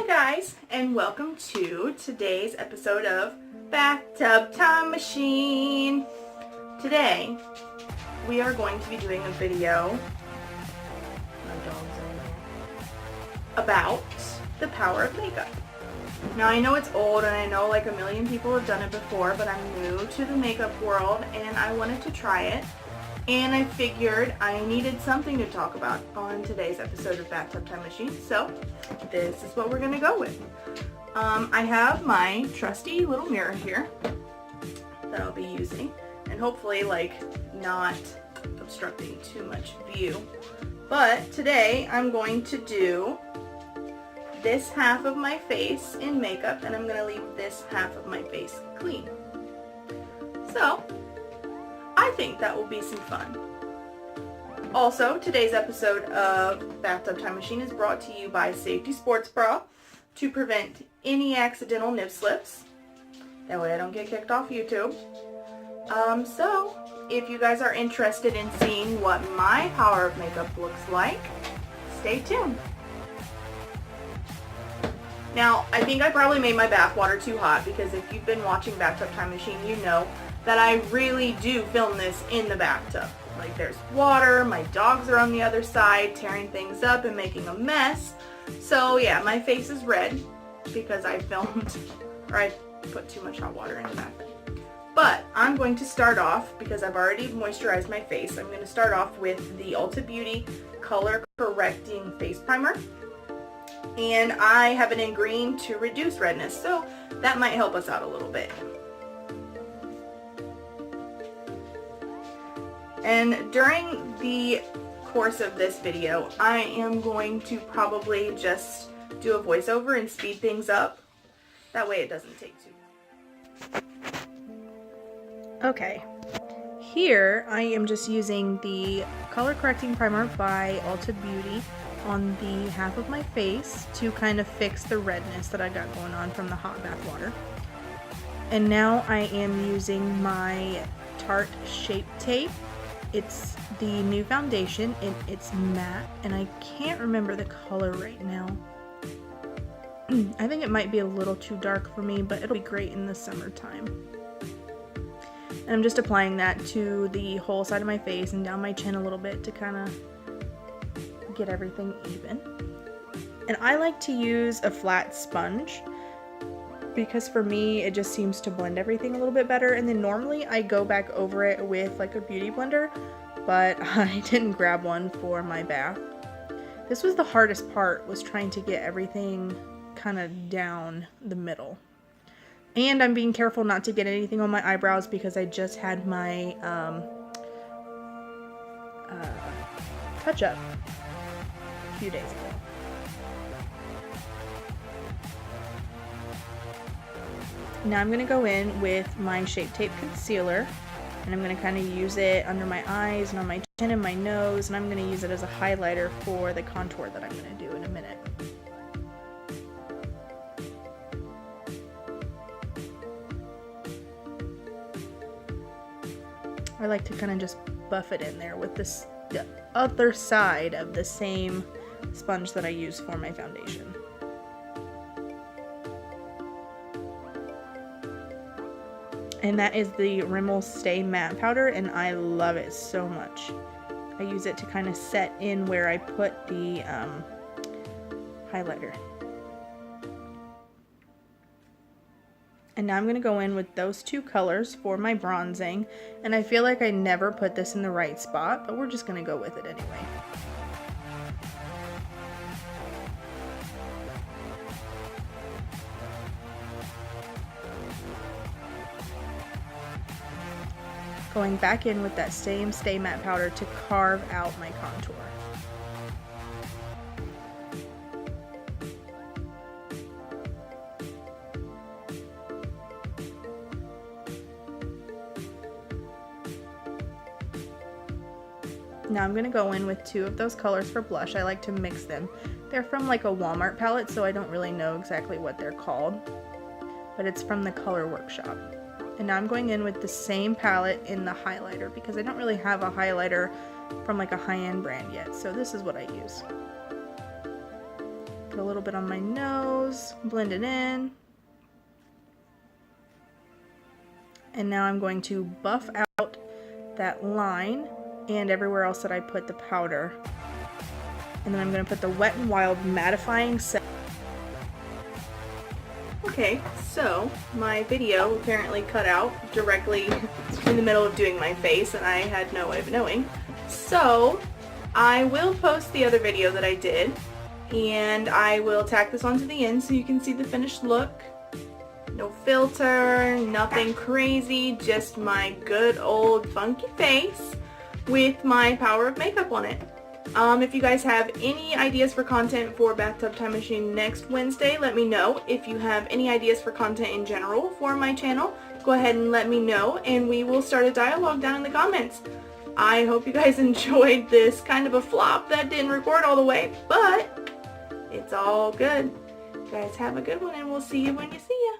Guys, and welcome to today's episode of Bathtub Time Machine. Today we are going to be doing a video about the power of makeup. Now I know it's old and I know like a million people have done it before, but I'm new to the makeup world and I wanted to try it. And I figured I needed something to talk about on today's episode of Bathtub Time Machine, so this is what we're going to go with. I have my trusty little mirror here that I'll be using, and hopefully like not obstructing too much view. But today I'm going to do this half of my face in makeup, and I'm going to leave this half of my face clean. So I think that will be some fun. Also, today's episode of Bathtub Time Machine is brought to you by Safety Sports Bra to prevent any accidental nip slips. That way I don't get kicked off YouTube. So, if you guys are interested in seeing what my power of makeup looks like, stay tuned. Now, I think I probably made my bath water too hot because if you've been watching Bathtub Time Machine, you know that I really do film this in the bathtub. Like there's water, my dogs are on the other side tearing things up and making a mess. So yeah, my face is red because I filmed, or I put too much hot water in the bath. But I'm going to start off, because I've already moisturized my face, I'm going to start off with the Ulta Beauty Color Correcting Face Primer. And I have it in green to reduce redness, so that might help us out a little bit. And during the course of this video, I am going to probably just do a voiceover and speed things up. That way it doesn't take too long. Okay, here I am just using the Color Correcting Primer by Ulta Beauty on the half of my face to kind of fix the redness that I got going on from the hot bath water. And now I am using my Tarte Shape Tape. It's the new foundation and it's matte, and I can't remember the color right now. I think it might be a little too dark for me, but it'll be great in the summertime. And I'm just applying that to the whole side of my face and down my chin a little bit to kind of get everything even. And I like to use a flat sponge because for me it just seems to blend everything a little bit better, and then normally I go back over it with like a beauty blender, but I didn't grab one for my bath. This was the hardest part, was trying to get everything kind of down the middle. And I'm being careful not to get anything on my eyebrows because I just had my touch-up a few days ago. Now I'm going to go in with my Shape Tape Concealer, and I'm going to kind of use it under my eyes and on my chin and my nose, and I'm going to use it as a highlighter for the contour that I'm going to do in a minute. I like to kind of just buff it in there with the other side of the same sponge that I use for my foundation. And that is the Rimmel Stay Matte Powder, and I love it so much. I use it to kind of set in where I put the highlighter. And now I'm going to go in with those two colors for my bronzing, and I feel like I never put this in the right spot, but we're just going to go with it anyway. Going back in with that same Stay Matte Powder to carve out my contour. Now I'm going to go in with two of those colors for blush. I like to mix them. They're from like a Walmart palette, so I don't really know exactly what they're called, but it's from the Color Workshop. And now I'm going in with the same palette in the highlighter because I don't really have a highlighter from like a high-end brand yet, so this is what I use. Put a little bit on my nose, blend it in. And now I'm going to buff out that line and everywhere else that I put the powder. And then I'm going to put the Wet n Wild mattifying set. Okay, so my video apparently cut out directly in the middle of doing my face and I had no way of knowing. So I will post the other video that I did and I will tack this onto the end so you can see the finished look. No filter, nothing crazy, just my good old funky face with my Power of Makeup on it. If you guys have any ideas for content for Bathtub Time Machine next Wednesday, let me know. If you have any ideas for content in general for my channel, go ahead and let me know and we will start a dialogue down in the comments. I hope you guys enjoyed this kind of a flop that didn't record all the way, but it's all good. You guys have a good one and we'll see you when you see ya.